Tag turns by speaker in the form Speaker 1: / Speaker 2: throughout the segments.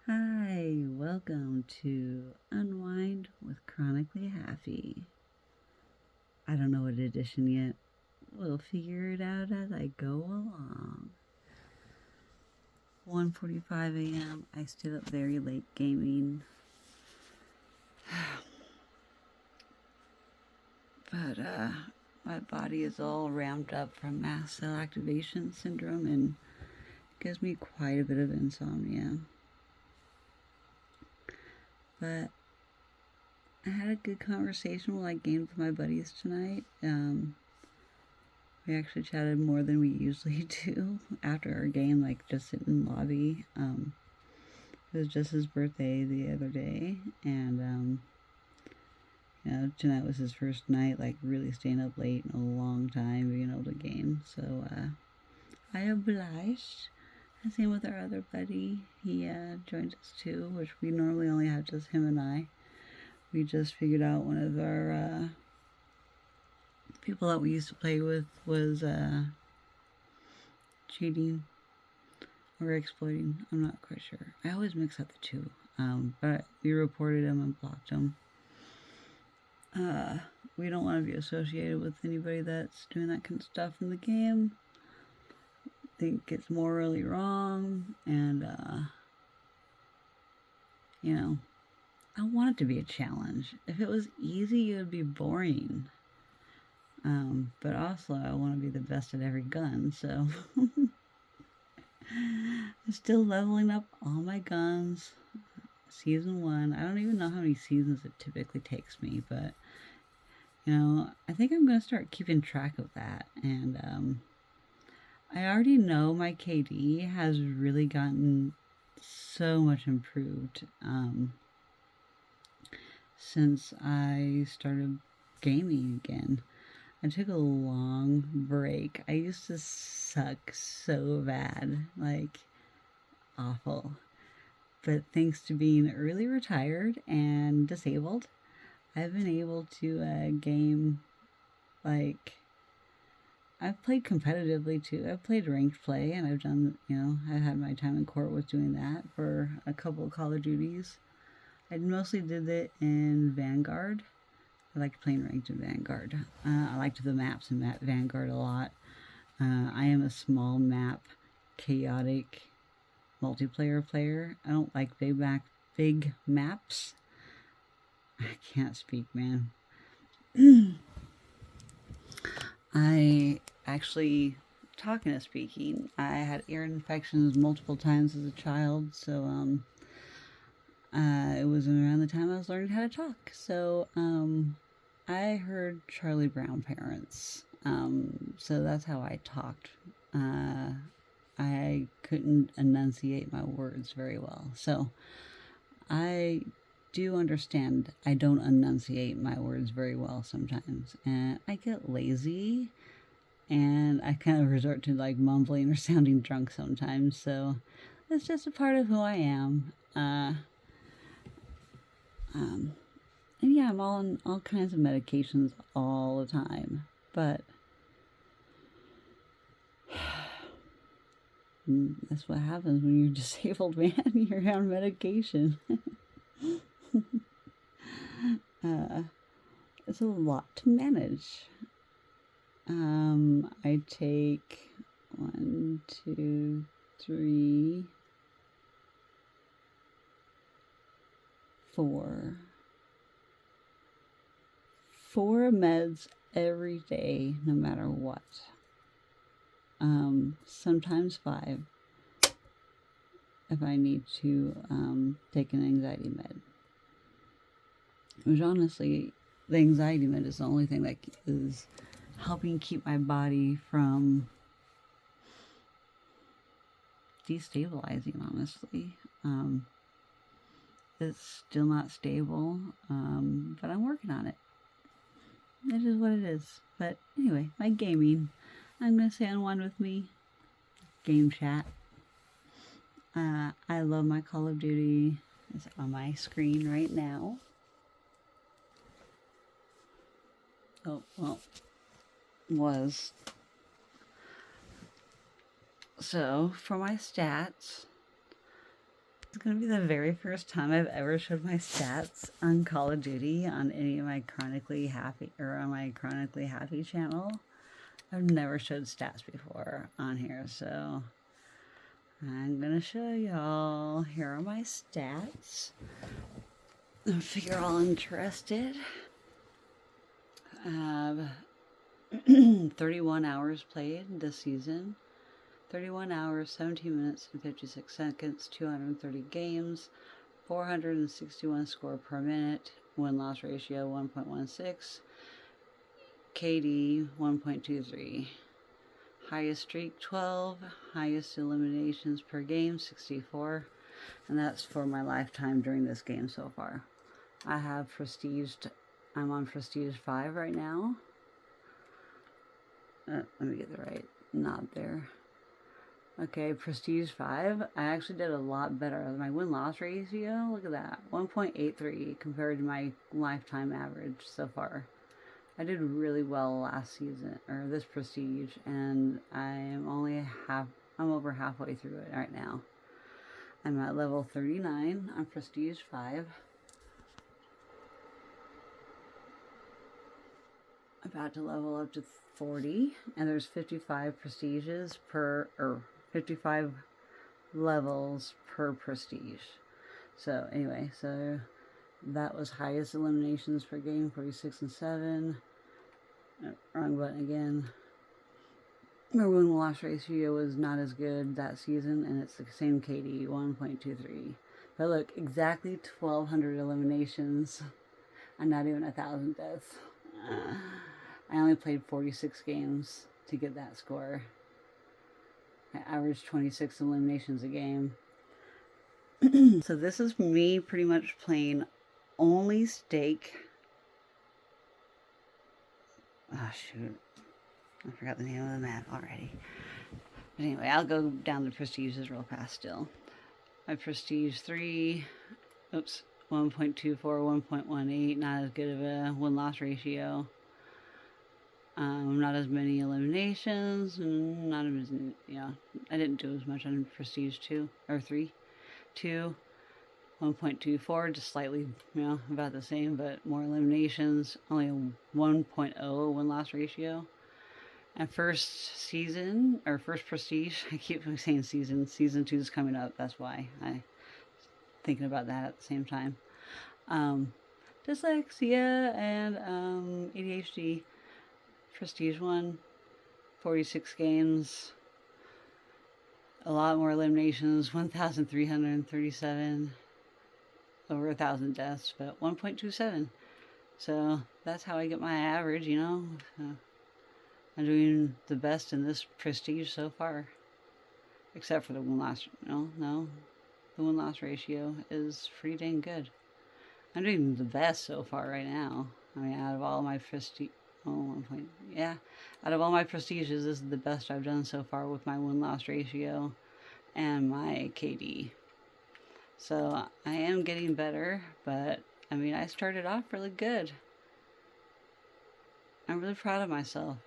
Speaker 1: Hi, welcome to Unwind with Chronically Happy. I don't know what edition yet. We'll figure it out as I go along. 1:45 a.m. I stayed up very late gaming. But my body is all ramped up from mast cell activation syndrome and gives me quite a bit of insomnia. But I had a good conversation while I gamed with my buddies tonight. We actually chatted more than we usually do after our game, like just sitting in the lobby. It was just his birthday the other day, and tonight was his first night, like really staying up late in a long time, being able to game. So I obliged. And same with our other buddy. He joined us too, which we normally only have just him and I. We just figured out one of our people that we used to play with was cheating or exploiting. I'm not quite sure. I always mix up the two. But we reported him and blocked him. We don't want to be associated with anybody that's doing that kind of stuff in the game. I think it's morally wrong, and I want it to be a challenge. If it was easy, it would be boring. But also, I want to be the best at every gun, so I'm still leveling up all my guns. Season 1, I don't even know how many seasons it typically takes me, but I think I'm going to start keeping track of that. And I already know my KD has really gotten so much improved since I started gaming again. I took a long break. I used to suck so bad, like awful. But thanks to being early retired and disabled, I've been able to game, like, I've played competitively too. I've played ranked play, and I've done, I've had my time in court with doing that for a couple of Call of Duties. I mostly did it in Vanguard. I liked playing ranked in Vanguard. I liked the maps in Vanguard a lot. I am a small map, chaotic multiplayer player. I don't like big maps. I can't speak, man. I actually, talking of speaking, I had ear infections multiple times as a child, so it was around the time I was learning how to talk. So I heard Charlie Brown parents. So that's how I talked. I couldn't enunciate my words very well. So I do understand I don't enunciate my words very well sometimes. And I get lazy, and I kind of resort to like mumbling or sounding drunk sometimes. So it's just a part of who I am. And yeah, I'm on all kinds of medications all the time, but that's what happens when you're disabled, man. You're on medication. It's a lot to manage. I take 1, 2, 3, 4 meds every day, no matter what. Sometimes 5 if I need to take an anxiety med. Which honestly, the anxiety med is the only thing that is helping keep my body from destabilizing, honestly. It's still not stable, but I'm working on it. It is what it is. But anyway, my gaming. I'm going to say Unwind With Me. Game chat. I love my Call of Duty. It's on my screen right now. Oh, well, was. So, for my stats, It's going to be the very first time I've ever showed my stats on Call of Duty on any of my Chronically Happy, or on my Chronically Happy channel. I've never showed stats before on here, so I'm going to show y'all. Here are my stats. I figure all interested. I have 31 hours played this season. 31 hours, 17 minutes and 56 seconds, 230 games, 461 score per minute, win-loss ratio 1.16, KD 1.23, highest streak 12, highest eliminations per game 64, and that's for my lifetime during this game so far. I have prestiged, I'm on prestige 5 right now. Let me get the right knob there. Okay, prestige 5. I actually did a lot better. My win-loss ratio, look at that, 1.83 compared to my lifetime average so far. I did really well last season, or this prestige, and I'm over halfway through it right now. I'm at level 39 on prestige 5. About to level up to 40, and there's 55 prestiges per, or 55 levels per prestige. So anyway, so that was highest eliminations per game, 46 and 7. Wrong button again. My win-loss ratio was not as good that season, and it's the same KD, 1.23. But look, exactly 1,200 eliminations, and not even 1,000 deaths. I only played 46 games to get that score. I averaged 26 eliminations a game. So this is me pretty much playing only stake. Oh shoot, I forgot the name of the map already. But anyway, I'll go down the prestiges real fast still. My prestige 3, oops, 1.24, 1.18, not as good of a win-loss ratio. Not as many eliminations, not as, I didn't do as much on prestige 2, or 3. 2, 1.24, just slightly, about the same, but more eliminations, only a 1.0 win-loss ratio. And first season, or first prestige, I keep saying season 2 is coming up, that's why I'm thinking about that at the same time. Dyslexia and ADHD. Prestige 1, 46 games, a lot more eliminations, 1,337, over 1,000 deaths, but 1.27. So that's how I get my average, I'm doing the best in this prestige so far, except for the win-loss. No, the win-loss ratio is pretty dang good. I'm doing the best so far right now. I mean, out of all my prestige. Out of all my prestiges, this is the best I've done so far with my win-loss ratio and my KD. So I am getting better, but I mean, I started off really good. I'm really proud of myself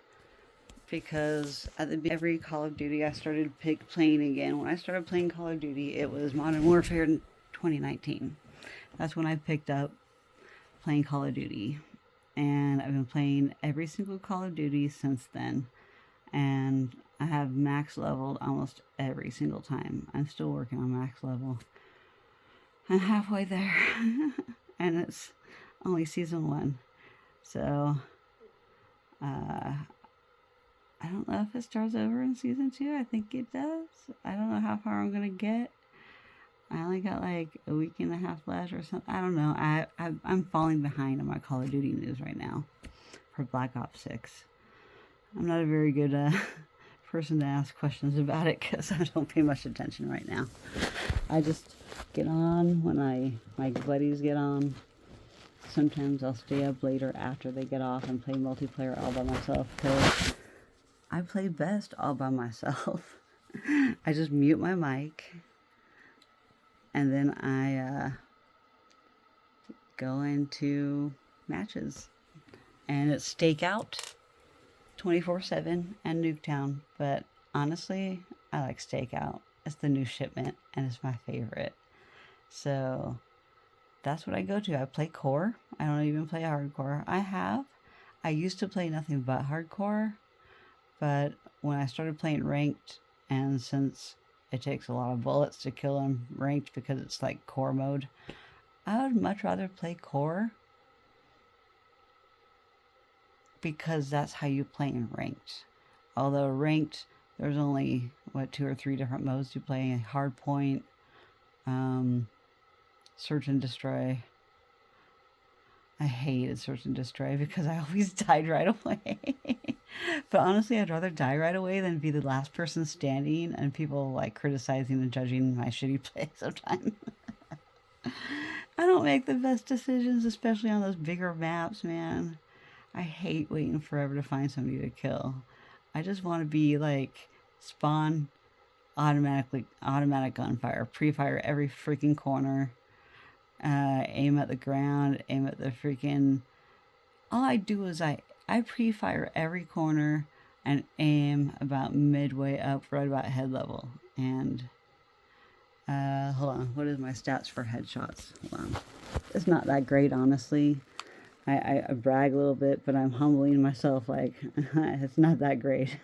Speaker 1: because at the every Call of Duty I started playing again. When I started playing Call of Duty, it was Modern Warfare in 2019. That's when I picked up playing Call of Duty. And I've been playing every single Call of Duty since then. And I have max leveled almost every single time. I'm still working on max level. I'm halfway there. And it's only season 1. So, I don't know if it starts over in season 2. I think it does. I don't know how far I'm going to get. I only got like a week and a half left or something. I don't know. I'm falling behind on my Call of Duty news right now for Black Ops 6. I'm not a very good person to ask questions about it because I don't pay much attention right now. I just get on when my buddies get on. Sometimes I'll stay up later after they get off and play multiplayer all by myself because I play best all by myself. I just mute my mic. And then I go into matches. And it's Stakeout 24/7 and Nuketown. But honestly, I like Stakeout. It's the new shipment and it's my favorite. So that's what I go to. I play core. I don't even play hardcore. I used to play nothing but hardcore, but when I started playing ranked, and since it takes a lot of bullets to kill in ranked because it's like core mode, I would much rather play core because that's how you play in ranked. Although ranked, there's only, what, 2 or 3 different modes you play. Hard point, search and destroy. I hated search and destroy because I always died right away. But honestly, I'd rather die right away than be the last person standing and people like criticizing and judging my shitty play sometimes. I don't make the best decisions, especially on those bigger maps, man. I hate waiting forever to find somebody to kill. I just want to be like spawn automatic gunfire, pre-fire every freaking corner, aim at the ground, aim at the freaking. All I do is I pre-fire every corner and aim about midway up, right about head level. And hold on, what is my stats for headshots? Hold on, it's not that great, honestly. I brag a little bit, but I'm humbling myself. Like it's not that great.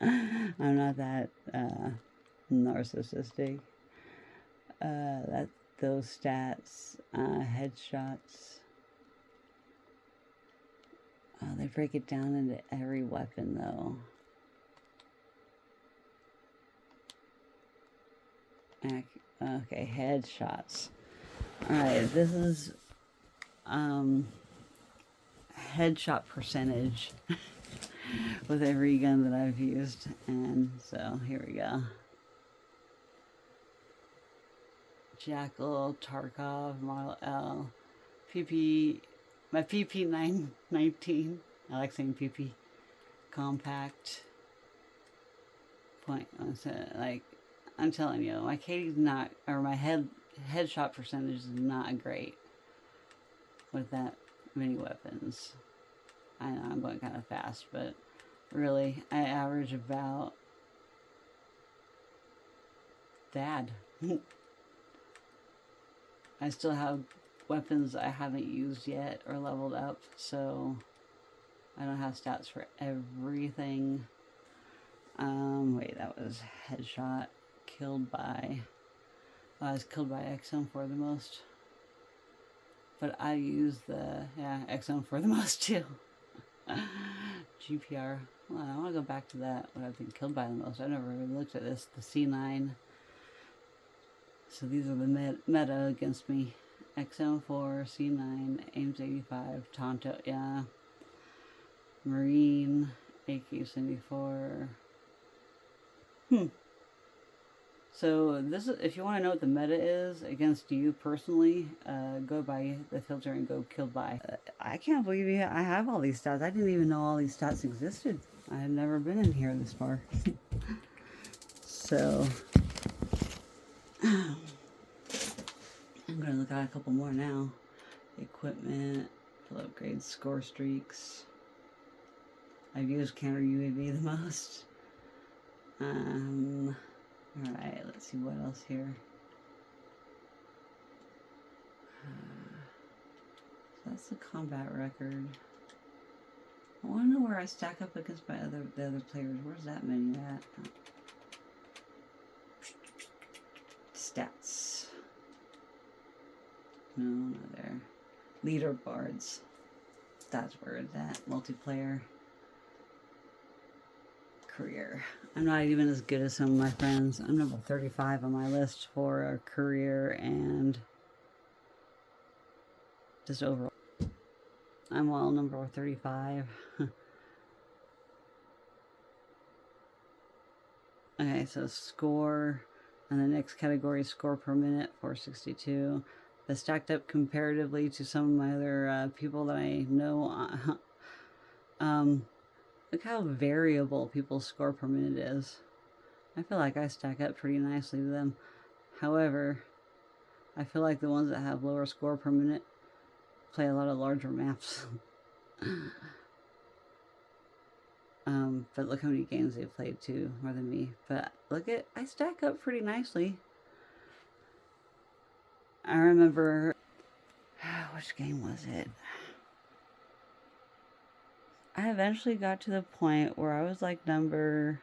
Speaker 1: I'm not that narcissistic. That those stats, headshots. Oh, they break it down into every weapon, though. Okay, headshots. Alright, this is headshot percentage with every gun that I've used. And so, here we go. Jackal, Tarkov, Model L, PP, my PP919. I like saying PP. Compact. Point. Like, I'm telling you, my KD's not, or my headshot percentage is not great with that many weapons. I know I'm going kind of fast, but really, I average about bad. I still have weapons I haven't used yet or leveled up, so I don't have stats for everything. Wait, that was headshot. Killed by... I was killed by XM4 the most. But I use the... yeah, XM4 the most too. GPR. Well, I want to go back to that, what I've been killed by the most. I never really looked at this. The C9. So these are the meta against me. XM4, C9, Ames 85, Tonto, yeah. Marine, AK-74. So this is, if you want to know what the meta is against you personally, go by the filter and go killed by. I can't believe I have all these stats. I didn't even know all these stats existed. I had never been in here this far. So I'm gonna look at a couple more now. Equipment, full upgrades, score streaks. I've used counter UAV the most. Alright, let's see what else here. So that's the combat record. I want to know where I stack up against the other players. Where's that menu at? Stats. No, not there. Leaderboards. That's where it's at. Multiplayer. Career. I'm not even as good as some of my friends. I'm number 35 on my list for a career and just overall. I'm all number 35. Okay, so score, and the next category is score per minute, 462. But stacked up comparatively to some of my other people that I know. Look how variable people's score per minute is. I feel like I stack up pretty nicely to them. However, I feel like the ones that have lower score per minute play a lot of larger maps. But look how many games they've played too, more than me. But look at, I stack up pretty nicely. I remember, which game was it? I eventually got to the point where I was like within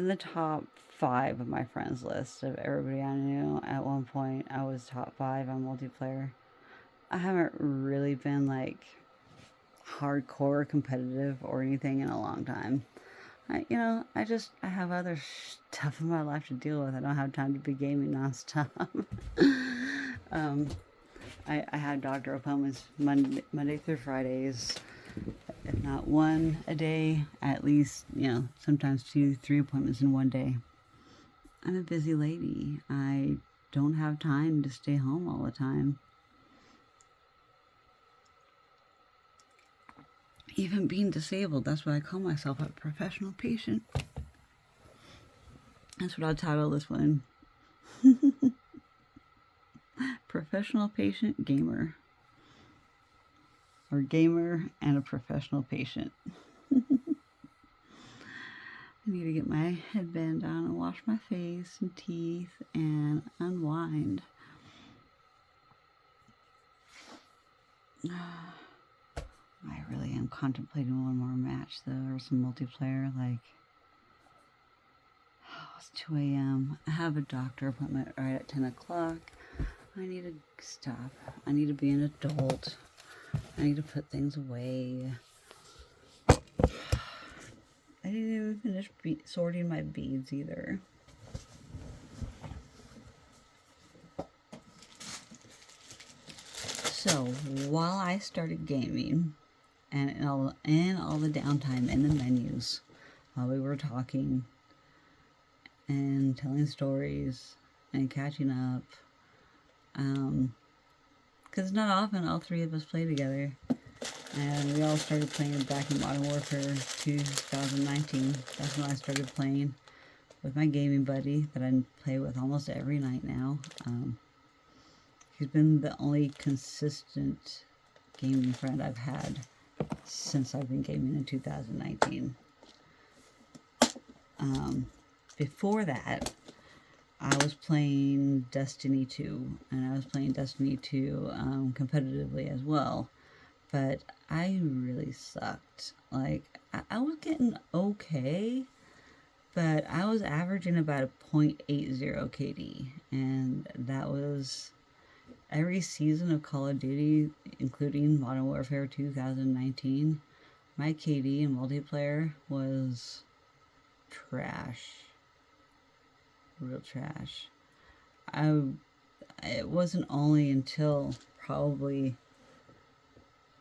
Speaker 1: the top 5 of my friends list of everybody I knew. At one point, I was top 5 on multiplayer. I haven't really been like hardcore competitive or anything in a long time. I have other stuff in my life to deal with. I don't have time to be gaming nonstop. I have doctor appointments Monday through Fridays, if not one a day, at least, sometimes 2, 3 appointments in one day. I'm a busy lady. I don't have time to stay home all the time. Even being disabled, that's why I call myself a professional patient. That's what I'll title this one. Professional patient gamer. Or gamer and a professional patient. I need to get my headband on and wash my face and teeth and unwind. I really am contemplating one more match though, or some multiplayer. It's 2 a.m. I have a doctor appointment right at 10 o'clock. I need to stop. I need to be an adult. I need to put things away. I didn't even finish sorting my beads either. So, while I started gaming, and in all the downtime in the menus, while we were talking, and telling stories, and catching up, because not often all 3 of us play together, and we all started playing back in Modern Warfare 2019. That's when I started playing with my gaming buddy that I play with almost every night now. He's been the only consistent gaming friend I've had since I've been gaming in 2019. Before that, I was playing Destiny 2, and I was playing Destiny 2 competitively as well, but I really sucked. I was getting okay, but I was averaging about a .80 KD, and that was every season of Call of Duty, including Modern Warfare 2019. My KD in multiplayer was trash. Real trash. It wasn't only until probably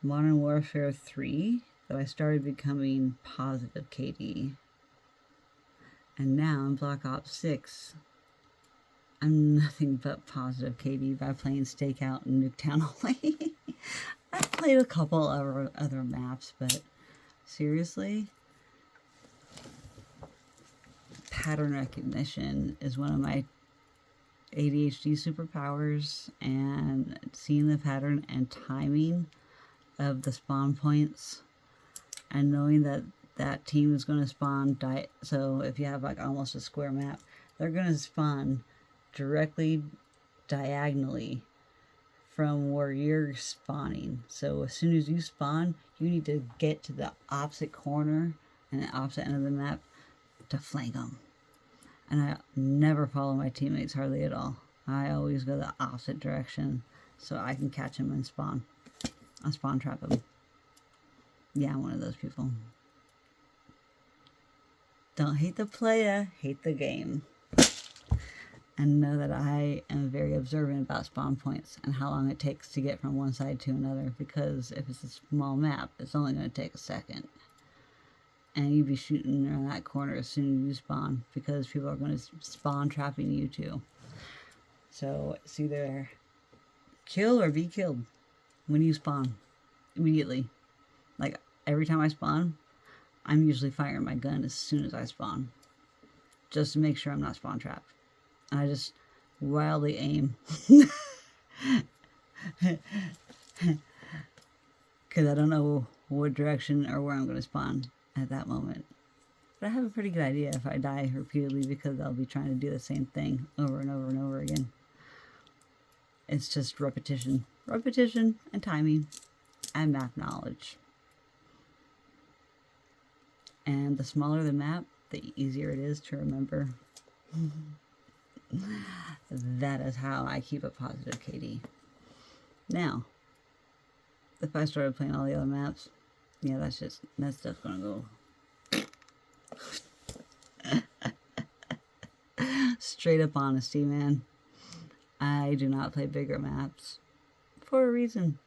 Speaker 1: Modern Warfare 3 that I started becoming positive KD. And now in Black Ops 6, I'm nothing but positive KD by playing Stakeout and Nuketown only. I've played a couple of other maps, but seriously, pattern recognition is one of my ADHD superpowers, and seeing the pattern and timing of the spawn points and knowing that that team is going to spawn so if you have almost a square map, they're going to spawn directly diagonally from where you're spawning. So as soon as you spawn, you need to get to the opposite corner and the opposite end of the map to flank them. And I never follow my teammates hardly at all. I always go the opposite direction so I can catch them and spawn. I spawn trap them. Yeah, I'm one of those people. Don't hate the player, hate the game. And know that I am very observant about spawn points and how long it takes to get from one side to another, because if it's a small map, it's only going to take a second. And you'd be shooting around that corner as soon as you spawn, because people are going to spawn trapping you too. So it's either kill or be killed when you spawn immediately. Every time I spawn, I'm usually firing my gun as soon as I spawn, just to make sure I'm not spawn trapped. And I just wildly aim. Because I don't know what direction or where I'm going to spawn at that moment. But I have a pretty good idea if I die repeatedly, because I'll be trying to do the same thing over and over and over again. It's just repetition. Repetition and timing and map knowledge. And the smaller the map, the easier it is to remember. That is how I keep a positive KD. Now, if I started playing all the other maps, yeah, that stuff's gonna go straight up honesty, man. I do not play bigger maps for a reason.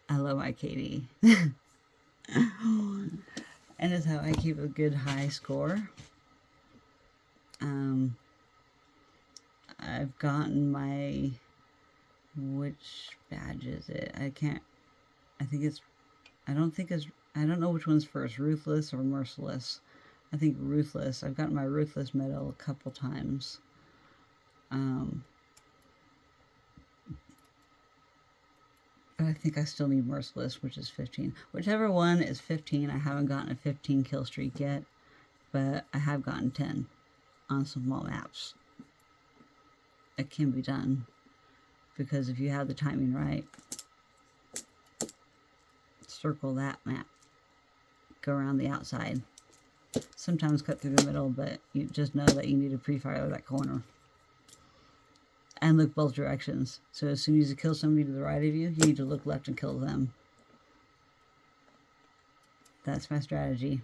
Speaker 1: I love my KD. And it's how I keep a good high score. I've gotten my, which badge is it? I don't know which one's first, Ruthless or Merciless. I think Ruthless. I've gotten my Ruthless medal a couple times. But I think I still need Merciless, which is 15. Whichever one is 15, I haven't gotten a 15 kill streak yet, but I have gotten 10 on some small maps. It can be done, because if you have the timing right, circle that map, go around the outside, sometimes cut through the middle, but you just know that you need to pre-fire that corner. And look both directions. So as soon as you kill somebody to the right of you, you need to look left and kill them. That's my strategy.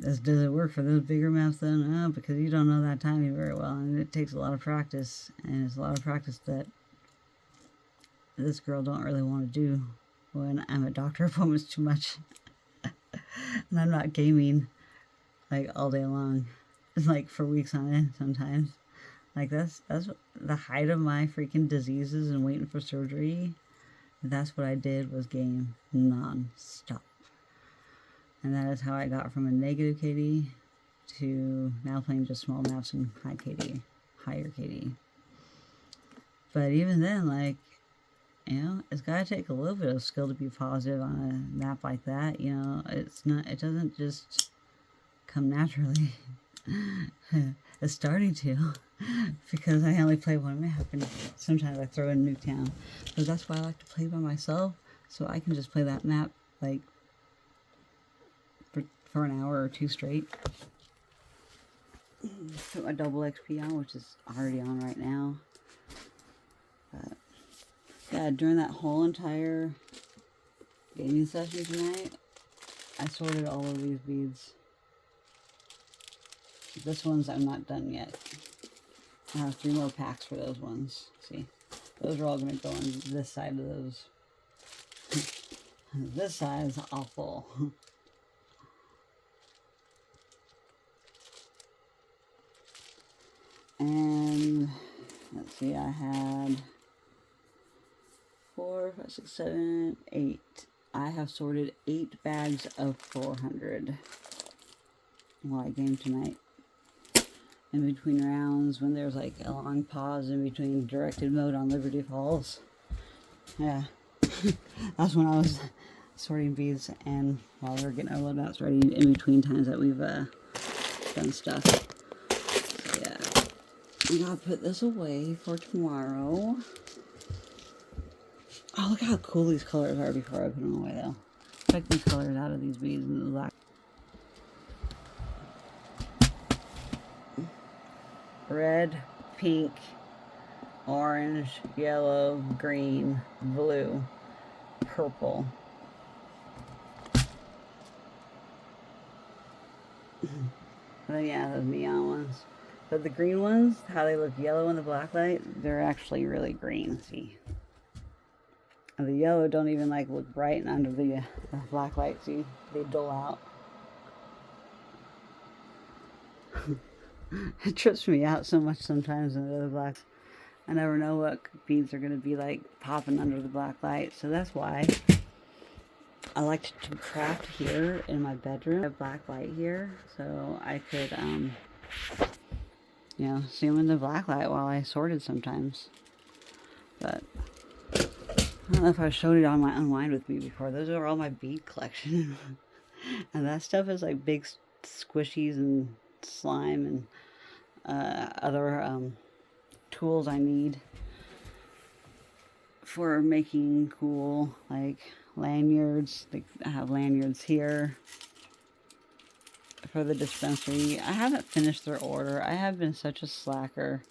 Speaker 1: Does it work for those bigger maps though? No, because you don't know that timing very well, and it takes a lot of practice, and it's a lot of practice that this girl don't really want to do when I'm at doctor appointments too much. And I'm not gaming like all day long, like for weeks on end sometimes. Like that's the height of my freaking diseases and waiting for surgery. That's what I did, was game non-stop. And that is how I got from a negative KD to now playing just small maps and higher KD. But even then, like, you know, it's gotta take a little bit of skill to be positive on a map like that. You know, it doesn't just come naturally. It's starting to, because I only play one map, and sometimes I throw in Nuketown. But that's why I like to play by myself, so I can just play that map like for an hour or two straight. Put my double XP on, which is already on right now. But yeah, during that whole entire gaming session tonight, I sorted all of these beads. This one's I'm not done yet. I have 3 more packs for those ones. See, those are all going to go on this side of those. This side is all full. And let's see, I had 4, 5, 6, 7, 8. I have sorted 8 bags of 400 while I game tonight. In between rounds, when there's like a long pause in between directed mode on Liberty Falls. Yeah, that's when I was sorting beads, and while we were getting our loadouts ready in between times that we've done stuff. So yeah, I'm gonna put this away for tomorrow. Oh, look how cool these colors are before I put them away though. Check these colors out of these beads in the black. Red, pink, orange, yellow, green, blue, purple. And then yeah, those neon ones. But the green ones, how they look yellow in the black light, they're actually really green. See? And the yellow don't even like look bright under the black light. See? They dull out. It trips me out so much sometimes in the other blacks. I never know what beads are going to be like popping under the black light. So that's why I like to craft here in my bedroom. I have black light here, so I could, you know, see them in the black light while I sorted sometimes. But I don't know if I showed it on my Unwind With Me before. Those are all my bead collection. And that stuff is like big squishies and slime and other tools I need for making cool, like lanyards. I have lanyards here for the dispensary. I haven't finished their order. I have been such a slacker.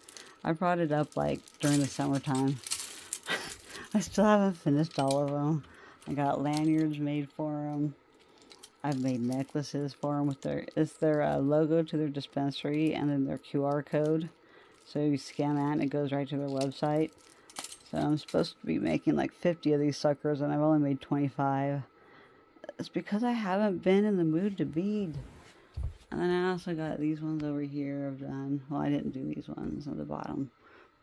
Speaker 1: I brought it up like during the summertime. I still haven't finished all of them. I got lanyards made for them. I've made necklaces for them with their logo to their dispensary and then their QR code. So you scan that and it goes right to their website. So I'm supposed to be making like 50 of these suckers and I've only made 25. It's because I haven't been in the mood to bead. And then I also got these ones over here I've done. Well, I didn't do these ones on the bottom,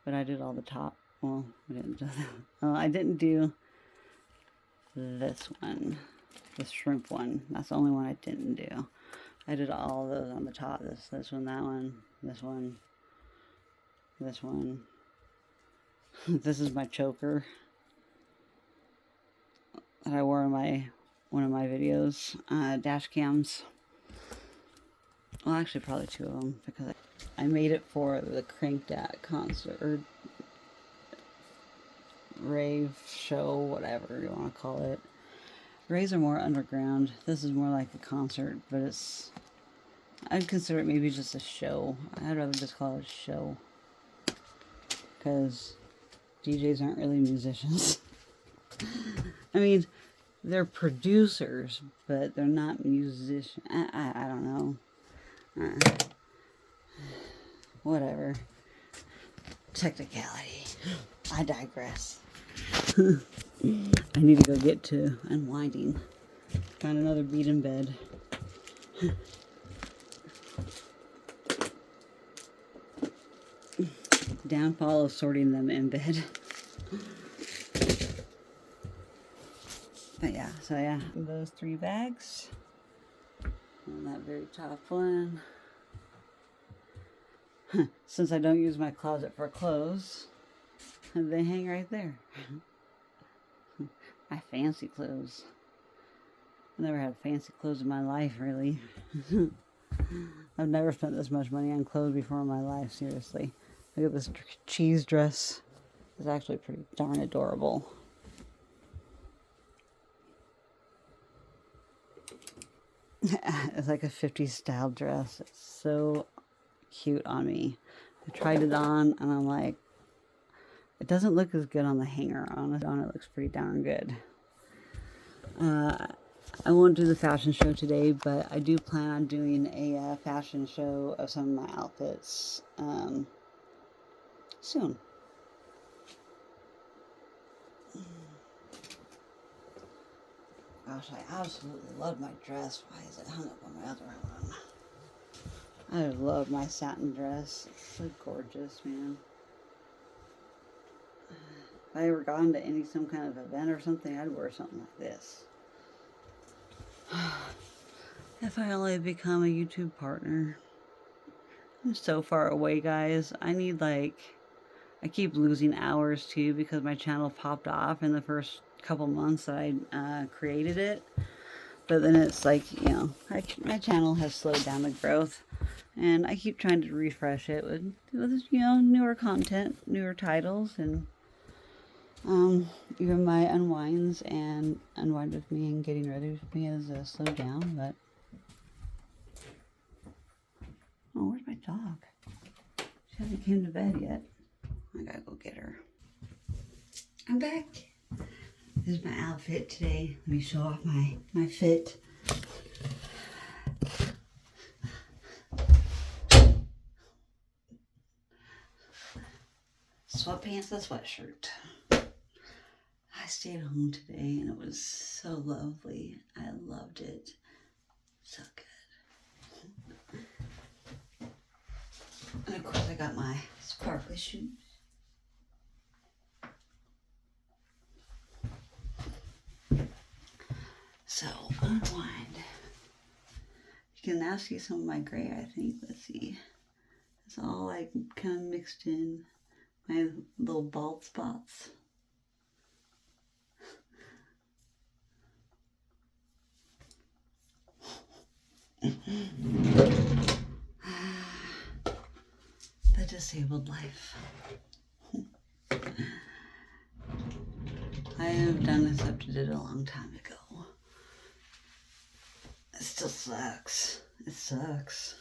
Speaker 1: but I did all the top. Well, I didn't do that. Well, I didn't do this one, the shrimp one. That's the only one I didn't do. I did all those on the top. This one, that one, this one, this one. This is my choker that I wore in one of my videos, dash cams. Well, actually, probably two of them because I made it for the Cranked At concert or rave show, whatever you want to call it. Raves are more underground. This is more like a concert, but I'd consider it maybe just a show. I'd rather just call it a show because DJs aren't really musicians. I mean, they're producers, but they're not musicians. I don't know. Whatever. Technicality. I digress. I need to go get to unwinding. Found another bead in bed. Downfall of sorting them in bed. But yeah, so yeah, those 3 bags. And that very top one. Since I don't use my closet for clothes, they hang right there. My fancy clothes. I've never had fancy clothes in my life, really. I've never spent this much money on clothes before in my life, seriously. Look at this cheese dress. It's actually pretty darn adorable. It's like a 50s style dress. It's so cute on me. I tried it on and I'm like, it doesn't look as good on the hanger. On it looks pretty darn good. I won't do the fashion show today, but I do plan on doing a fashion show of some of my outfits soon. Gosh, I absolutely love my dress. Why is it hung up on my other one? I love my satin dress. It's so gorgeous, man. If I ever got into some kind of event or something, I'd wear something like this. If I only become a YouTube partner. I'm so far away, guys. I keep losing hours too because my channel popped off in the first couple months that I created it. But then it's like, my channel has slowed down the growth. And I keep trying to refresh it with newer content, newer titles, and even my unwinds and Unwind With Me and Getting Ready With Me has slowed down, but... Oh, where's my dog? She hasn't came to bed yet. I gotta go get her. I'm back. This is my outfit today. Let me show off my fit. Sweatpants and sweatshirt. I stayed home today and it was so lovely. I loved it. So good. And of course I got my sparkly shoes. So, unwind. You can now see some of my gray, I think. Let's see. It's all like kind of mixed in. My little bald spots. disabled life. I have done accepted it a long time ago. It still sucks. It sucks.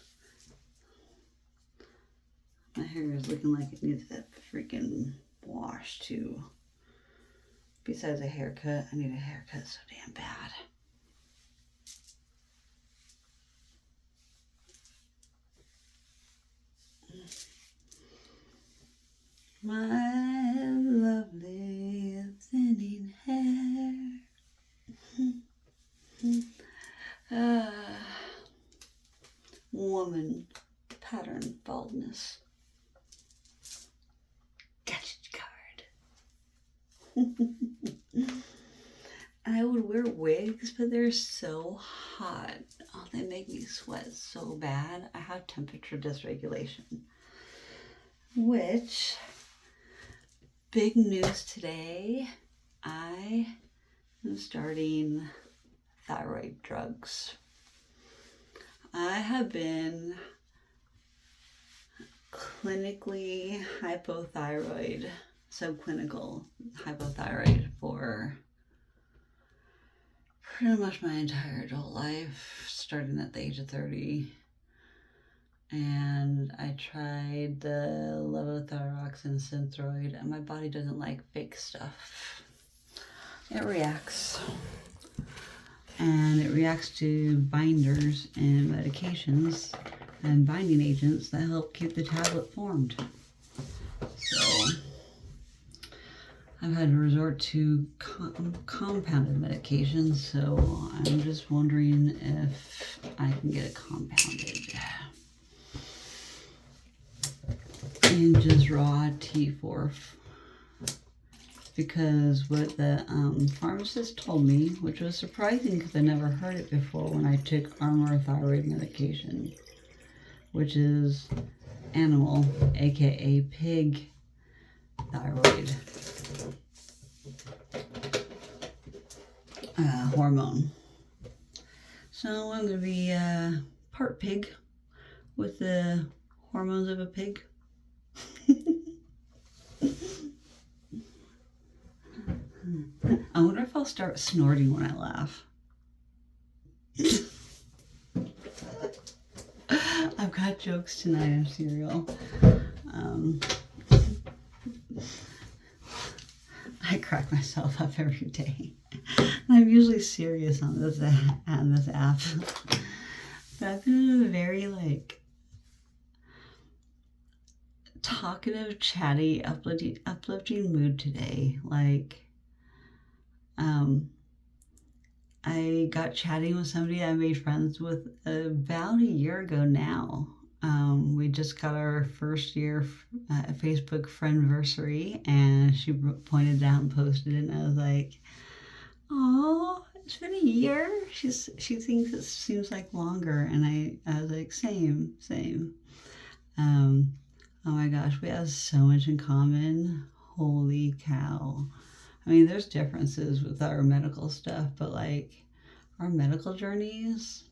Speaker 1: My hair is looking like it needs a freaking wash too. Besides a haircut, I need a haircut so damn bad. My lovely thinning hair. Woman pattern baldness. Got you covered. I would wear wigs, but they're so hot. Oh, they make me sweat so bad. I have temperature dysregulation. Which, big news today, I am starting thyroid drugs. I have been clinically hypothyroid, subclinical hypothyroid for pretty much my entire adult life, starting at the age of 30. And I tried the levothyroxine Synthroid, and my body doesn't like fake stuff. It reacts. And it reacts to binders and medications and binding agents that help keep the tablet formed. So I've had to resort to compounded medications, so I'm just wondering if I can get it compounded. And just raw T4, because what the pharmacist told me, which was surprising because I never heard it before when I took Armour thyroid medication, which is animal, aka pig thyroid hormone. So I'm going to be part pig with the hormones of a pig. I wonder if I'll start snorting when I laugh. I've got jokes tonight in cereal. I crack myself up every day. I'm usually serious on this app. But I've been in a very talkative, chatty, uplifting mood today. I got chatting with somebody I made friends with about a year ago now. We just got our first year Facebook friendversary, and she pointed out and posted it, and I was like, "Oh, it's been a year." She thinks it seems like longer, and I was like, "Same." Oh my gosh, we have so much in common. Holy cow. I mean, there's differences with our medical stuff, but our medical journeys,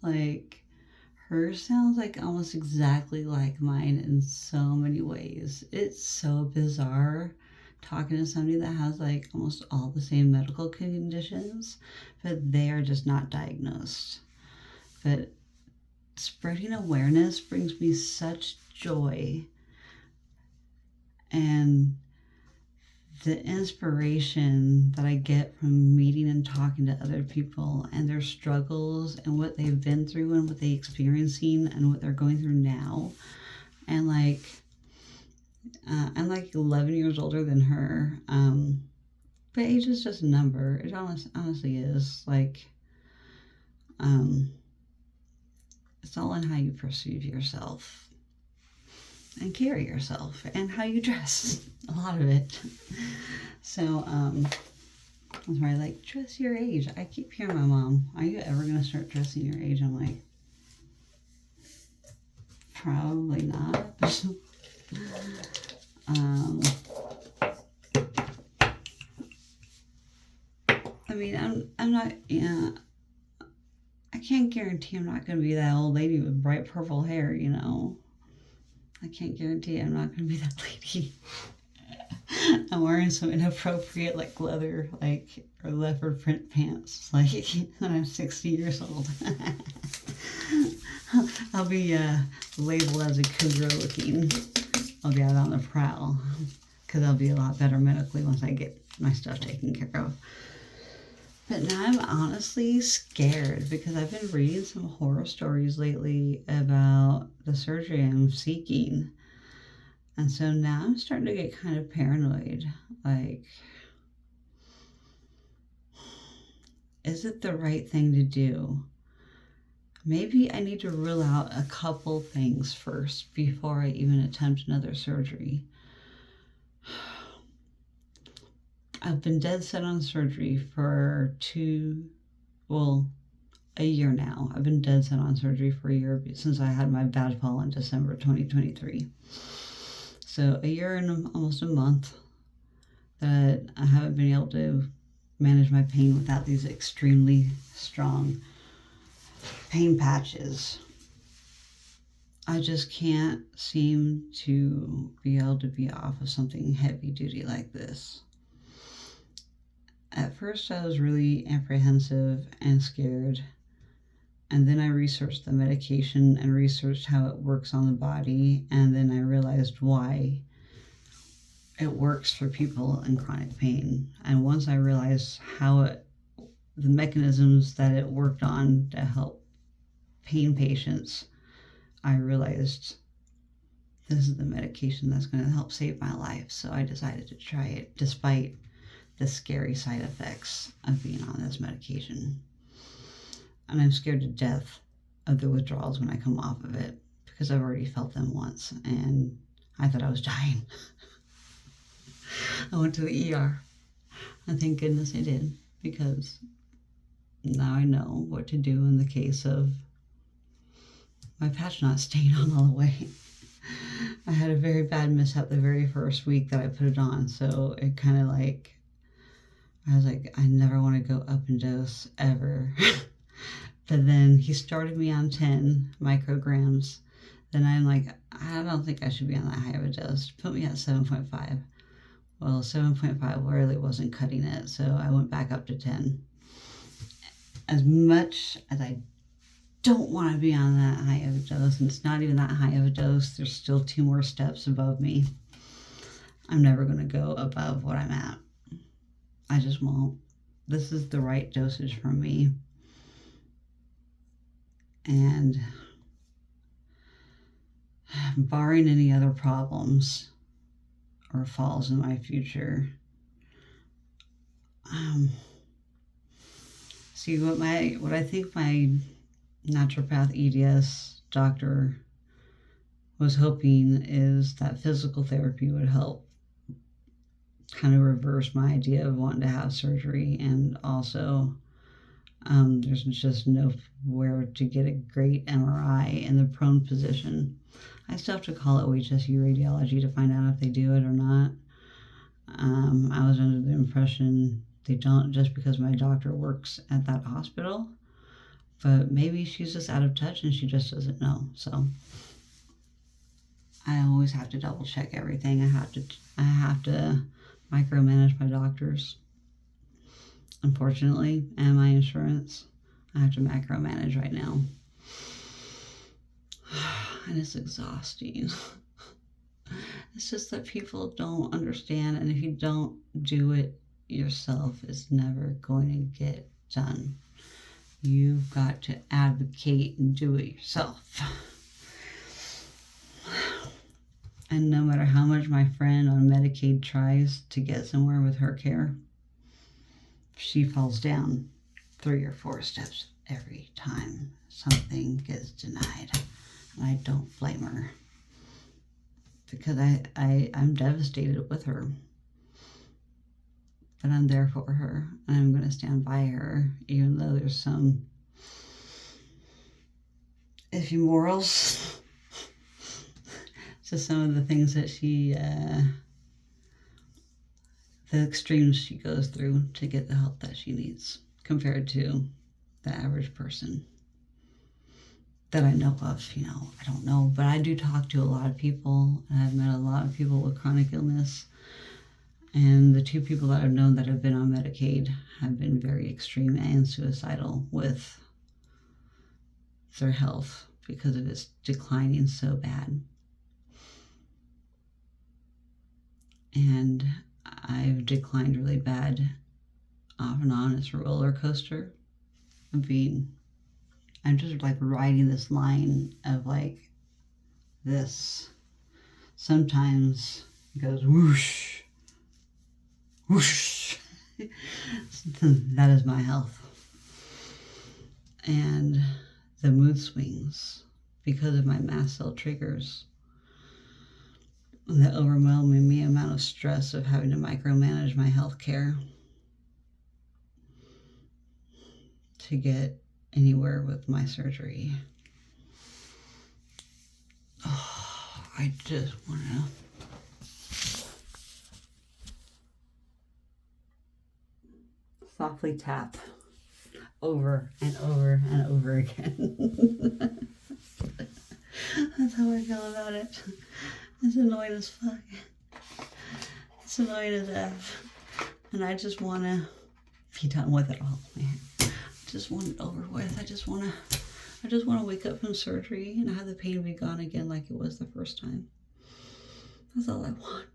Speaker 1: hers sounds almost exactly like mine in so many ways. It's so bizarre talking to somebody that has almost all the same medical conditions, but they are just not diagnosed. But spreading awareness brings me such joy, and the inspiration that I get from meeting and talking to other people and their struggles and what they've been through and what they're experiencing and what they're going through now. And I'm 11 years older than her. But age is just a number. It honestly is. It's all in how you perceive yourself and carry yourself and how you dress. A lot of it. So, that's why I dress your age. I keep hearing my mom, "Are you ever going to start dressing your age?" I'm like, probably not. I mean, I'm not, I can't guarantee I'm not going to be that old lady with bright purple hair, I can't guarantee I'm not going to be that lady. I'm wearing some inappropriate, like, leather, like, or leopard print pants, like, when I'm 60 years old. I'll be labeled as a cougar looking. I'll be out on the prowl, because I'll be a lot better medically once I get my stuff taken care of. But now I'm honestly scared because I've been reading some horror stories lately about the surgery I'm seeking. And so now I'm starting to get kind of paranoid. Like, is it the right thing to do? Maybe I need to rule out a couple things first before I even attempt another surgery. I've been dead set on surgery for a year now. I've been dead set on surgery for a year since I had my bad fall in December 2023. So a year and almost a month that I haven't been able to manage my pain without these extremely strong pain patches. I just can't seem to be able to be off of something heavy duty like this. At first I was really apprehensive and scared, and then I researched the medication and researched how it works on the body, and then I realized why it works for people in chronic pain. And once I realized the mechanisms that it worked on to help pain patients, I realized this is the medication that's going to help save my life. So I decided to try it despite the scary side effects of being on this medication. And I'm scared to death of the withdrawals when I come off of it because I've already felt them once and I thought I was dying. I went to the ER, and thank goodness I did, because now I know what to do in the case of my patch not staying on all the way. I had a very bad mishap the very first week that I put it on, so it kind of like, I was like, I never want to go up in dose ever. But then he started me on 10 micrograms. Then I'm like, I don't think I should be on that high of a dose. Put me at 7.5. Well, 7.5 really wasn't cutting it, so I went back up to 10. As much as I don't want to be on that high of a dose, and it's not even that high of a dose, there's still 2 more steps above me. I'm never going to go above what I'm at. I just won't. This is the right dosage for me. And barring any other problems or falls in my future, see what I think my naturopath EDS doctor was hoping is that physical therapy would help kind of reverse my idea of wanting to have surgery. And also there's just nowhere to get a great MRI in the prone position. I still have to call OHSU radiology to find out if they do it or not. I was under the impression they don't, just because my doctor works at that hospital, but maybe she's just out of touch and she just doesn't know. So I always have to double check everything. I have to micromanage my doctors, unfortunately, and my insurance. I have to micromanage right now. And it's exhausting. It's just that people don't understand, and if you don't do it yourself, it's never going to get done. You've got to advocate and do it yourself. And no matter how much my friend on Medicaid tries to get somewhere with her care, she falls down 3 or 4 steps every time something gets denied. And I don't blame her, because I'm devastated with her. But I'm there for her, and I'm going to stand by her, even though there's some iffy morals to some of the things that the extremes she goes through to get the help that she needs compared to the average person. that I know of, I don't know, but I do talk to a lot of people, and I've met a lot of people with chronic illness. And the 2 people that I've known that have been on Medicaid have been very extreme and suicidal with their health because of it's declining so bad. And I've declined really bad off and on. It's a roller coaster of I'm just like riding this line of like this. Sometimes it goes whoosh, whoosh. That is my health. And the mood swings because of my mast cell triggers. And the overwhelming me amount of stress of having to micromanage my health care to get anywhere with my surgery. Oh, I just want to softly tap over and over and over again. That's how I feel about it. It's annoying as fuck. It's annoying as F. And I just want to be done with it all, man. I just want it over with. I just want to wake up from surgery and have the pain be gone again like it was the first time. That's all I want.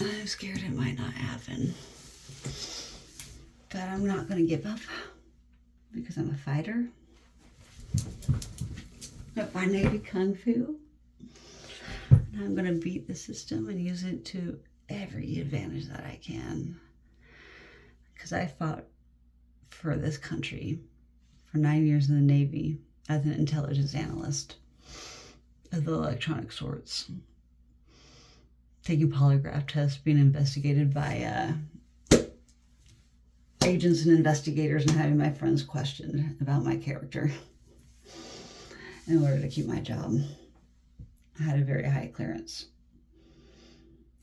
Speaker 1: I'm scared it might not happen. But I'm not going to give up because I'm a fighter. With my Navy Kung Fu. And I'm going to beat the system and use it to every advantage that I can. Because I fought for this country for 9 years in the Navy as an intelligence analyst of the electronic sorts. Taking polygraph tests, being investigated by agents and investigators, and having my friends questioned about my character in order to keep my job. I had a very high clearance.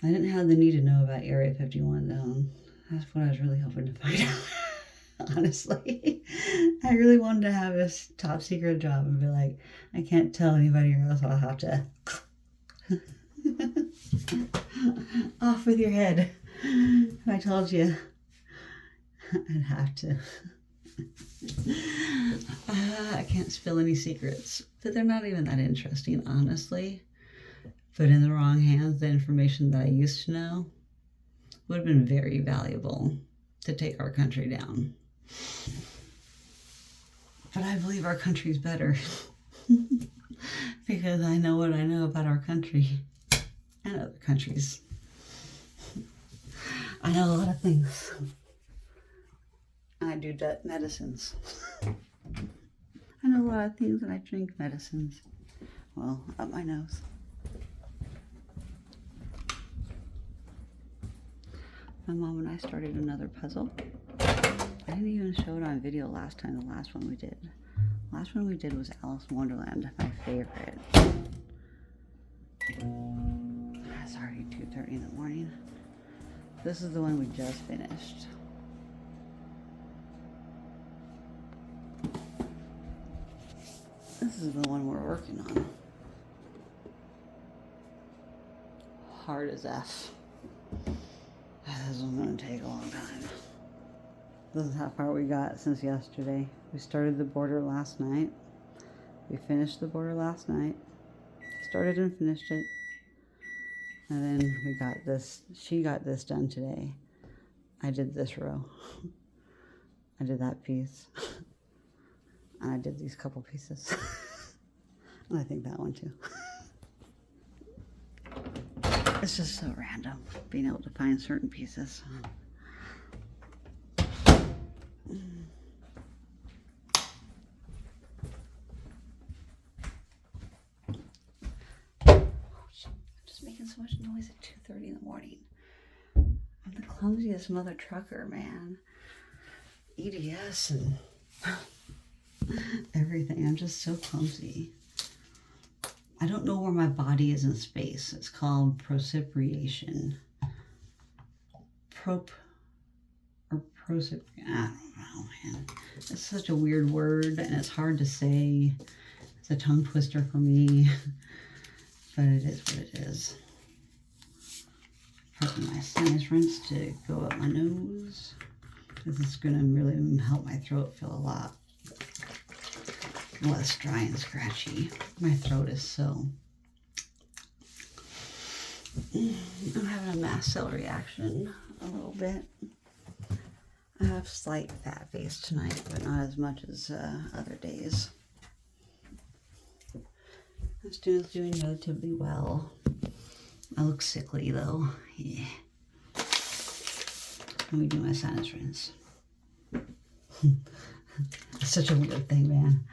Speaker 1: I didn't have the need to know about Area 51 though. That's what I was really hoping to find out. Honestly, I really wanted to have a top secret job and be like, I can't tell anybody or else I'll have to off with your head. If I told you, I'd have to. I can't spill any secrets, but they're not even that interesting, honestly. But in the wrong hands, the information that I used to know would have been very valuable to take our country down. But I believe our country's better because I know what I know about our country and other countries. I know a lot of things. I do medicines. I know a lot of things and I drink medicines. Well, up my nose. My mom and I started another puzzle. I didn't even show it on video last time, the last one we did. The last one we did was Alice in Wonderland, my favorite. It's already 2:30 in the morning. This is the one we just finished. This is the one we're working on. Hard as F. This is going to take a long time. This is how far we got since yesterday. We started the border last night. We finished the border last night. Started and finished it. And then we got this. She got this done today. I did this row. I did that piece. And I did these couple pieces. And I think that one too. It's just so random being able to find certain pieces. Making so much noise at 2:30 in the morning. I'm the clumsiest mother trucker, man. EDS and everything. I'm just so clumsy. I don't know where my body is in space. It's called procipitation. I don't know, man. It's such a weird word, and it's hard to say. It's a tongue twister for me, but it is what it is. Pressing my sinus rinse to go up my nose. This is going to really help my throat feel a lot less dry and scratchy. My throat is so... I'm having a mast cell reaction a little bit. I have slight fat face tonight, but not as much as other days. I'm still doing relatively well. I look sickly though. Yeah. Let me do my sinus rinse. It's such a weird thing, man.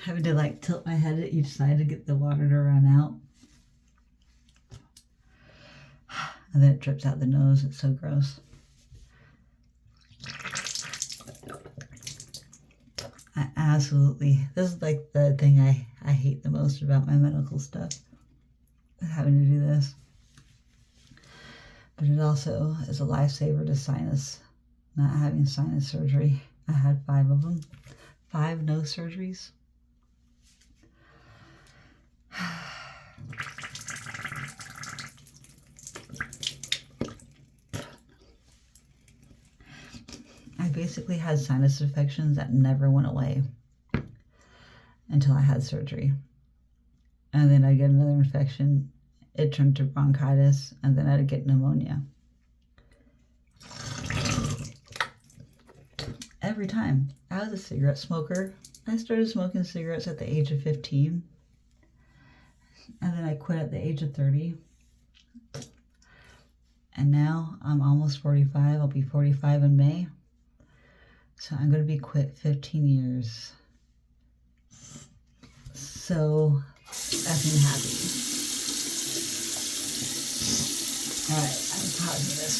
Speaker 1: Having to like tilt my head at each side to get the water to run out. And then it drips out the nose. It's so gross. I absolutely, this is like the thing I hate the most about my medical stuff. Having to do this. But it also is a lifesaver to sinus, not having sinus surgery. I had 5 of them. 5 nose surgeries. I basically had sinus infections that never went away until I had surgery. And then I get another infection. It turned to bronchitis, and then I'd get pneumonia. Every time. I was a cigarette smoker. I started smoking cigarettes at the age of 15. And then I quit at the age of 30. And now I'm almost 45. I'll be 45 in May. So I'm going to be quit 15 years. So effing happy. Alright, I'm pausing this.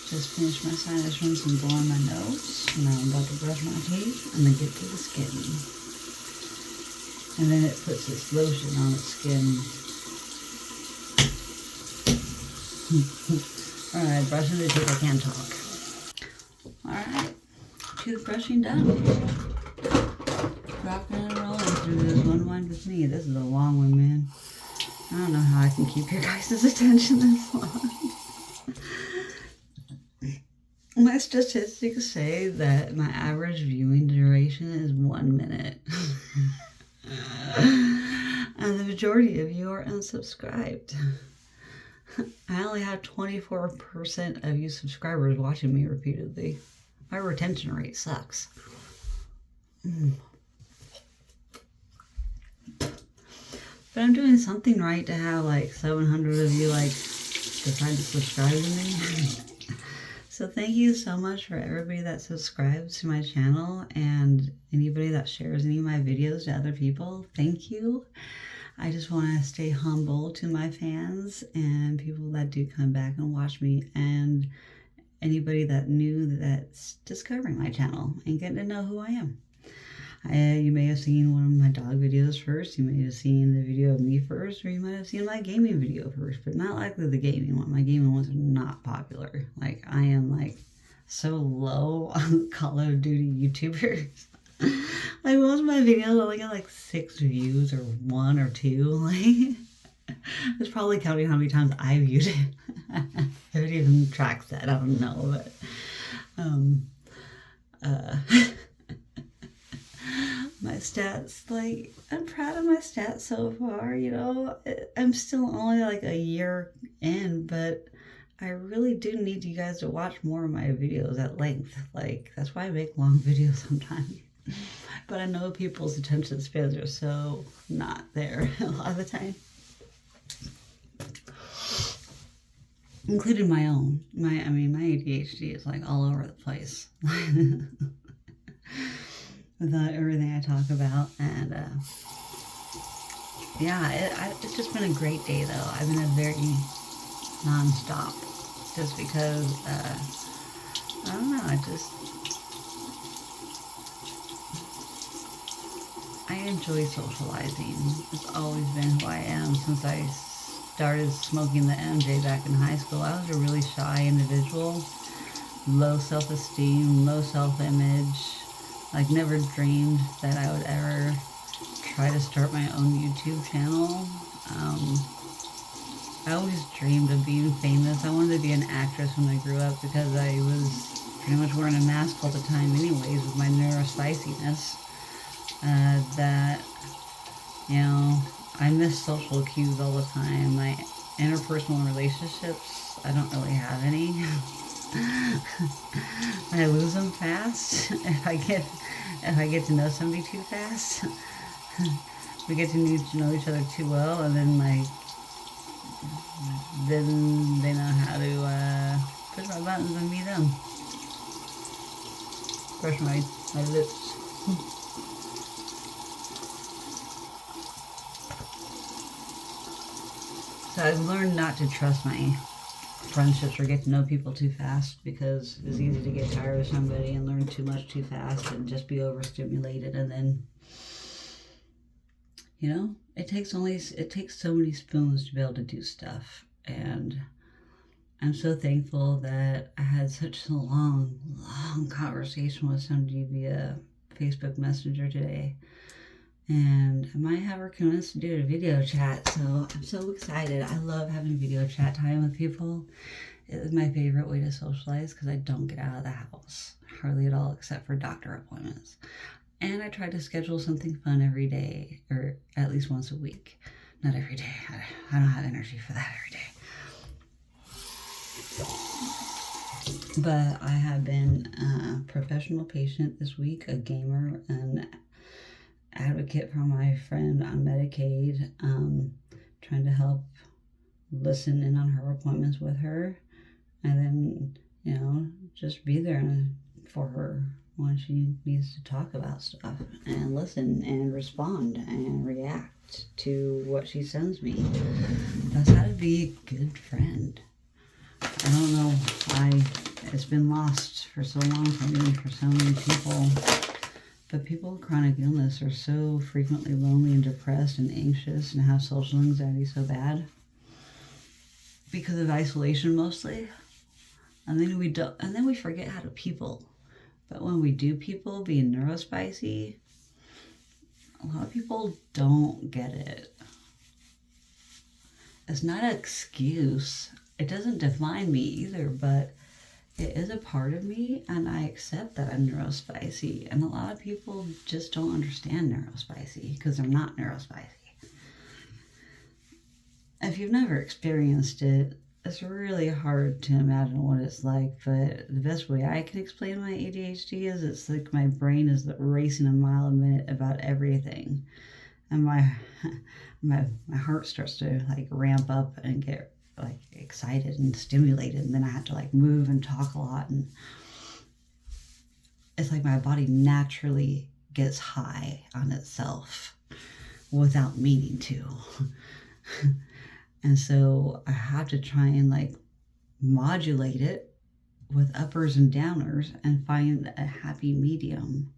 Speaker 1: Just finished my sinus rinse and blowing my nose. Now I'm about to brush my teeth and then get to the skin. And then it puts this lotion on its skin. Alright, brushing the teeth, I can't talk. Alright, toothbrushing done. Rocking and rolling through this Unwind With Me. This is a long one, man. I don't know how I can keep your guys' attention this long. My statistics say that my average viewing duration is 1 minute. And the majority of you are unsubscribed. I only have 24% of you subscribers watching me repeatedly. My retention rate sucks. But I'm doing something right to have like 700 of you like decide to subscribe to me. So thank you so much for everybody that subscribes to my channel and anybody that shares any of my videos to other people. Thank you. I just want to stay humble to my fans and people that do come back and watch me, and anybody that new that's discovering my channel and getting to know who I am. You may have seen one of my dog videos first, you may have seen the video of me first, or you might have seen my gaming video first, but not likely the gaming one. My gaming ones are not popular. Like, I am like so low on Call of Duty YouTubers. Like, most of my videos only get like 6 views or 1 or 2. Like, it's probably counting how many times I viewed it. If it even tracks that, I don't know, but my stats, like, I'm proud of my stats so far, you know. I'm still only like a year in, but I really do need you guys to watch more of my videos at length. Like, that's why I make long videos sometimes. But I know people's attention spans are so not there a lot of the time. Including my own. My ADHD is like all over the place. With everything I talk about, and yeah, it's just been a great day though. I've been a very non-stop, just because I don't know, I enjoy socializing. It's always been who I am since I started smoking the MJ back in high school. I was a really shy individual, low self-esteem, low self-image. Like, never dreamed that I would ever try to start my own YouTube channel. I always dreamed of being famous. I wanted to be an actress when I grew up because I was pretty much wearing a mask all the time anyways with my neurospiciness. That, you know, I miss social cues all the time. My interpersonal relationships, I don't really have any. I lose them fast if I get to know somebody too fast. We get to know each other too well, and then then they know how to push my buttons and me them. Brush my lips. So I've learned not to trust my friendships or get to know people too fast, because it's easy to get tired of somebody and learn too much too fast and just be overstimulated, and then, you know, it takes so many spoons to be able to do stuff. And I'm so thankful that I had such a long conversation with somebody via Facebook Messenger today. And I might have her convinced to do a video chat, so I'm so excited. I love having video chat time with people. It is my favorite way to socialize because I don't get out of the house hardly at all except for doctor appointments. And I try to schedule something fun every day, or at least once a week. Not every day. I don't have energy for that every day. But I have been a professional patient this week, a gamer, an advocate for my friend on Medicaid, trying to help listen in on her appointments with her, and then, you know, just be there for her when she needs to talk about stuff, and listen and respond and react to what she sends me. That's how to be a good friend. I don't know why it's been lost for so long for me, for so many people. But people with chronic illness are so frequently lonely and depressed and anxious and have social anxiety so bad because of isolation mostly. And then we forget how to people. But when we do people, being neurospicy, a lot of people don't get it. It's not an excuse. It doesn't define me either, but it is a part of me, and I accept that I'm neurospicy. And a lot of people just don't understand neurospicy because they're not neurospicy. If you've never experienced it, it's really hard to imagine what it's like. But the best way I can explain my ADHD is it's like my brain is racing a mile a minute about everything. And my heart starts to like ramp up and get like excited and stimulated, and then I have to like move and talk a lot, and it's like my body naturally gets high on itself without meaning to. And so I have to try and like modulate it with uppers and downers and find a happy medium.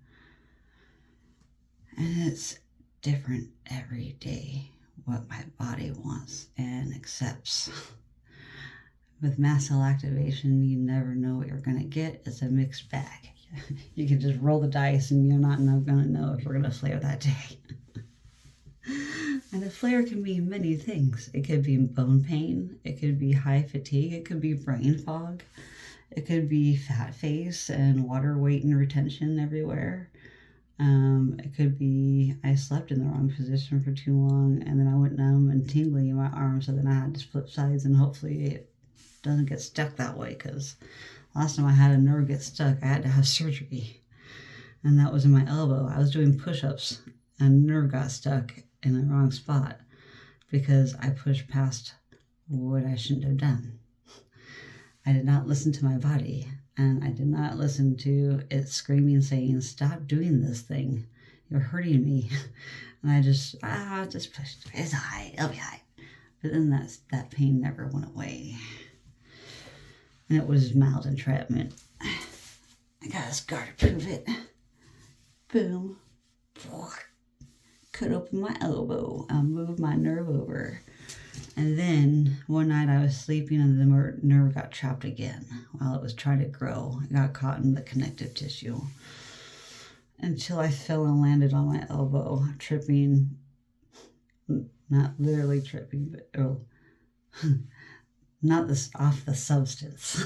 Speaker 1: And it's different every day what my body wants and accepts. With mast cell activation, you never know what you're going to get. It's a mixed bag. You can just roll the dice and you're not going to know if we're going to flare that day. And a flare can mean many things. It could be bone pain. It could be high fatigue. It could be brain fog. It could be fat face and water weight and retention everywhere. It could be I slept in the wrong position for too long, and then I went numb and tingling in my arm, so then I had to flip sides, and hopefully it doesn't get stuck that way, because last time I had a nerve get stuck, I had to have surgery, and that was in my elbow. I was doing push-ups, and the nerve got stuck in the wrong spot because I pushed past what I shouldn't have done. I did not listen to my body. And I did not listen to it screaming, saying, "Stop doing this thing. You're hurting me." And I just pushed. It's high. It'll be high. But then that pain never went away. And it was mild entrapment. I got a scar to prove it. Boom. cut open my elbow. I moved my nerve over. And then one night I was sleeping and the nerve got trapped again while it was trying to grow. It got caught in the connective tissue. Until I fell and landed on my elbow, tripping. Not literally tripping, but not this off the substance.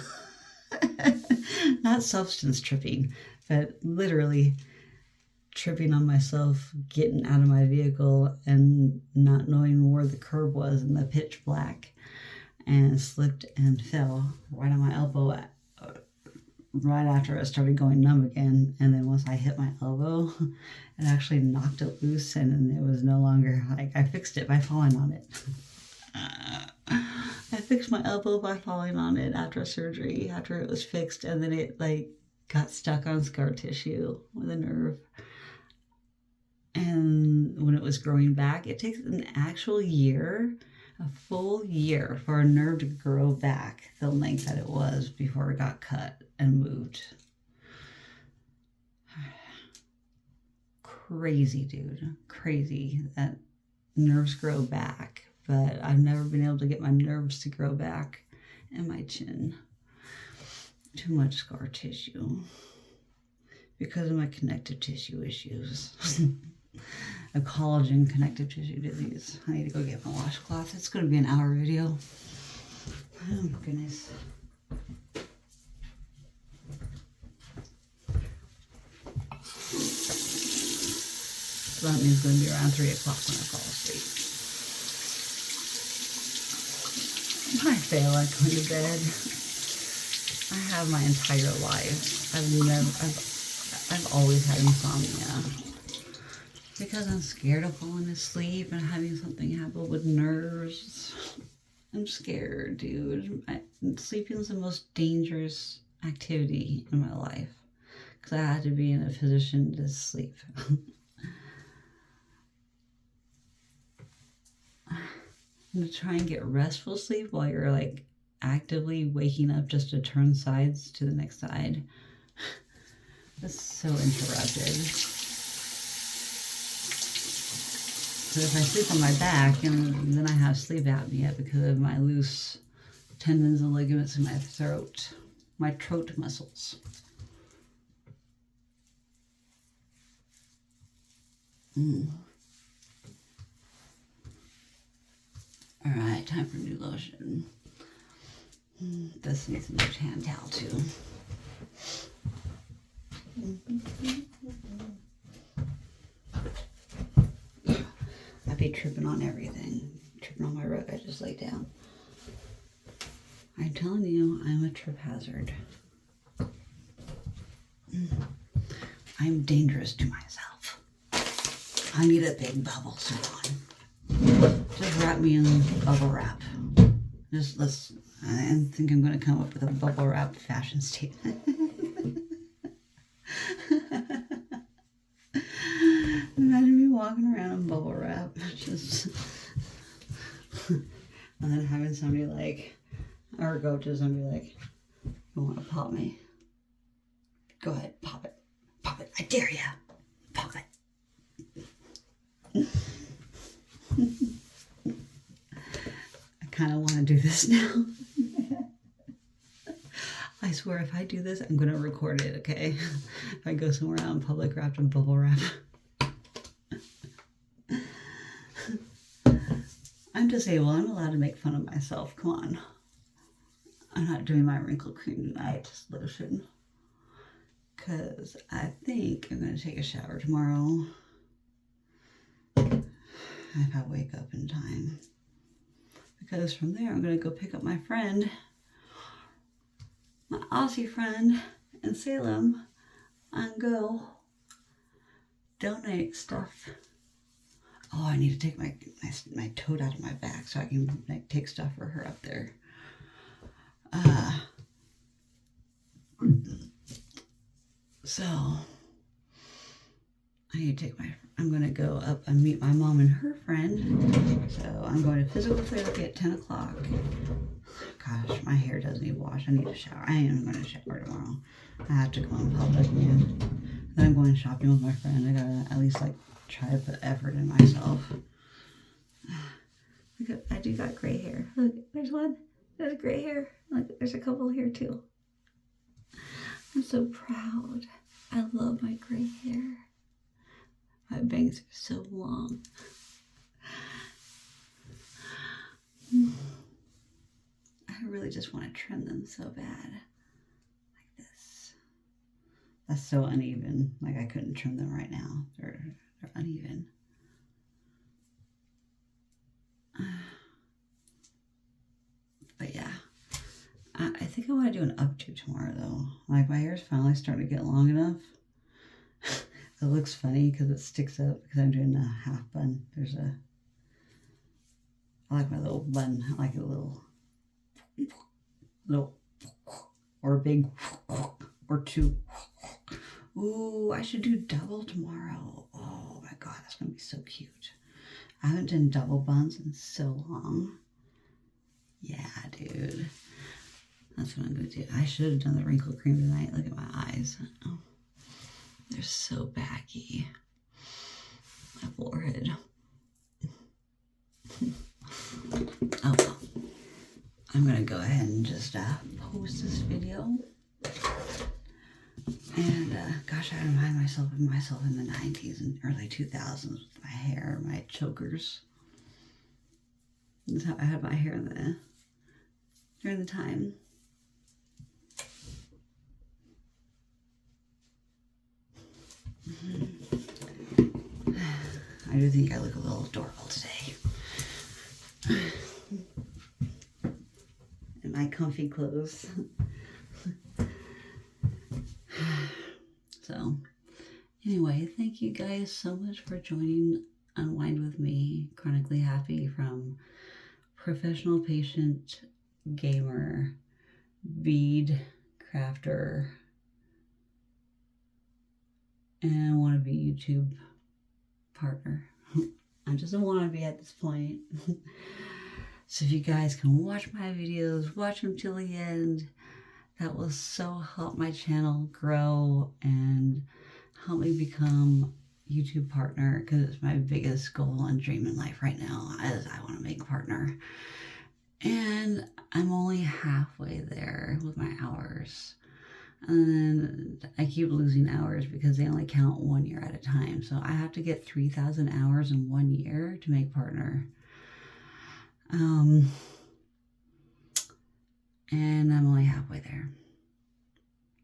Speaker 1: Not substance tripping, but literally tripping on myself, getting out of my vehicle and not knowing where the curb was in the pitch black, and slipped and fell right on my elbow right after it started going numb again. And then once I hit my elbow, it actually knocked it loose, and it was no longer like, I fixed it by falling on it. I fixed my elbow by falling on it after surgery, after it was fixed, and then it like got stuck on scar tissue with a nerve. And when it was growing back, it takes an actual year, a full year, for a nerve to grow back the length that it was before it got cut and moved. Crazy, dude. Crazy that nerves grow back. But I've never been able to get my nerves to grow back in my chin. Too much scar tissue. Because of my connective tissue issues. A collagen connective tissue disease. I need to go get my washcloth. It's going to be an hour video. Oh my goodness. So that means it's going to be around 3 o'clock when I fall asleep. I fail at going to bed. I have my entire life. I've always had insomnia. Because I'm scared of falling asleep and having something happen with nerves. I'm scared, dude. Sleeping is the most dangerous activity in my life. Because I had to be in a position to sleep. To try and get restful sleep while you're like actively waking up just to turn sides to the next side. That's so interrupted. So if I sleep on my back, and then I have sleep apnea because of my loose tendons and ligaments in my throat, my throat muscles. All right, time for new lotion. This needs a new hand towel too. I'd be tripping on everything. Tripping on my rug I just laid down. I'm telling you, I'm a trip hazard. I'm dangerous to myself. I need a big bubble suit on. Just wrap me in bubble wrap. I think I'm going to come up with a bubble wrap fashion statement. Imagine me walking around in bubble wrap. Just and then having somebody like, or go to somebody like, you want to pop me? Go ahead, pop it. Pop it. I dare ya. Pop it. I kind of want to do this now. I swear if I do this, I'm going to record it, okay? If I go somewhere out in public wrapped in bubble wrap. I'm disabled. I'm allowed to make fun of myself. Come on. I'm not doing my wrinkle cream tonight, just lotion. Because I think I'm going to take a shower tomorrow. If I wake up in time. Because from there, I'm going to go pick up my friend. My Aussie friend in Salem. And go donate stuff. Oh, I need to take my tote out of my back so I can take stuff for her up there. So I need to I'm going to go up and meet my mom and her friend. So I'm going to physical therapy at 10 o'clock. Gosh, my hair doesn't need wash. I need to shower. I am going to shower tomorrow. I have to go in public, man. Then I'm going shopping with my friend. I got at least like try to put effort in myself. Look, I do got gray hair. Look, there's one. There's gray hair. Look, there's a couple here too. I'm so proud. I love my gray hair. My bangs are so long. I really just want to trim them so bad. Like this. That's so uneven. Like I couldn't trim them right now. They're uneven. But yeah. I think I want to do an updo tomorrow though. Like my hair's finally starting to get long enough. It looks funny because it sticks up because I'm doing a half bun. I like my little bun. I like a little or a big or two. Ooh, I should do double tomorrow. Oh my god, that's gonna be so cute. I haven't done double buns in so long. Yeah, dude. That's what I'm gonna do. I should have done the wrinkle cream tonight. Look at my eyes. Oh, they're so baggy. My forehead. Oh well. I'm gonna go ahead and just post this video. And gosh, I remind myself of myself in the 90s and early 2000s with my hair, my chokers. That's how I had my hair during the time. I do think I look a little adorable today. In my comfy clothes. So, anyway, thank you guys so much for joining Unwind With Me, Chronically Happy, from professional patient, gamer, bead crafter, and wannabe YouTube partner. I'm just a wannabe at this point. So if you guys can watch my videos, watch them till the end, that will so help my channel grow and help me become YouTube partner, because it's my biggest goal and dream in life right now, as I want to make a partner. And I'm only halfway there with my hours. And I keep losing hours because they only count 1 year at a time. So I have to get 3,000 hours in 1 year to make partner. And I'm only halfway there.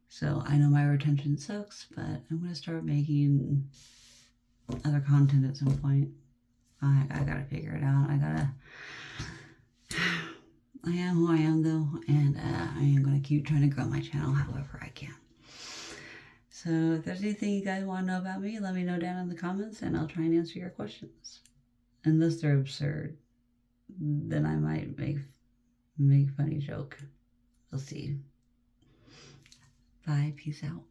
Speaker 1: So I know my retention sucks, but I'm going to start making other content at some point. I gotta figure it out. I am who I am though, and I am going to keep trying to grow my channel however I can. So if there's anything you guys want to know about me, let me know down in the comments and I'll try and answer your questions. Unless they're absurd, then I might make funny joke. We'll see. Bye. Peace out.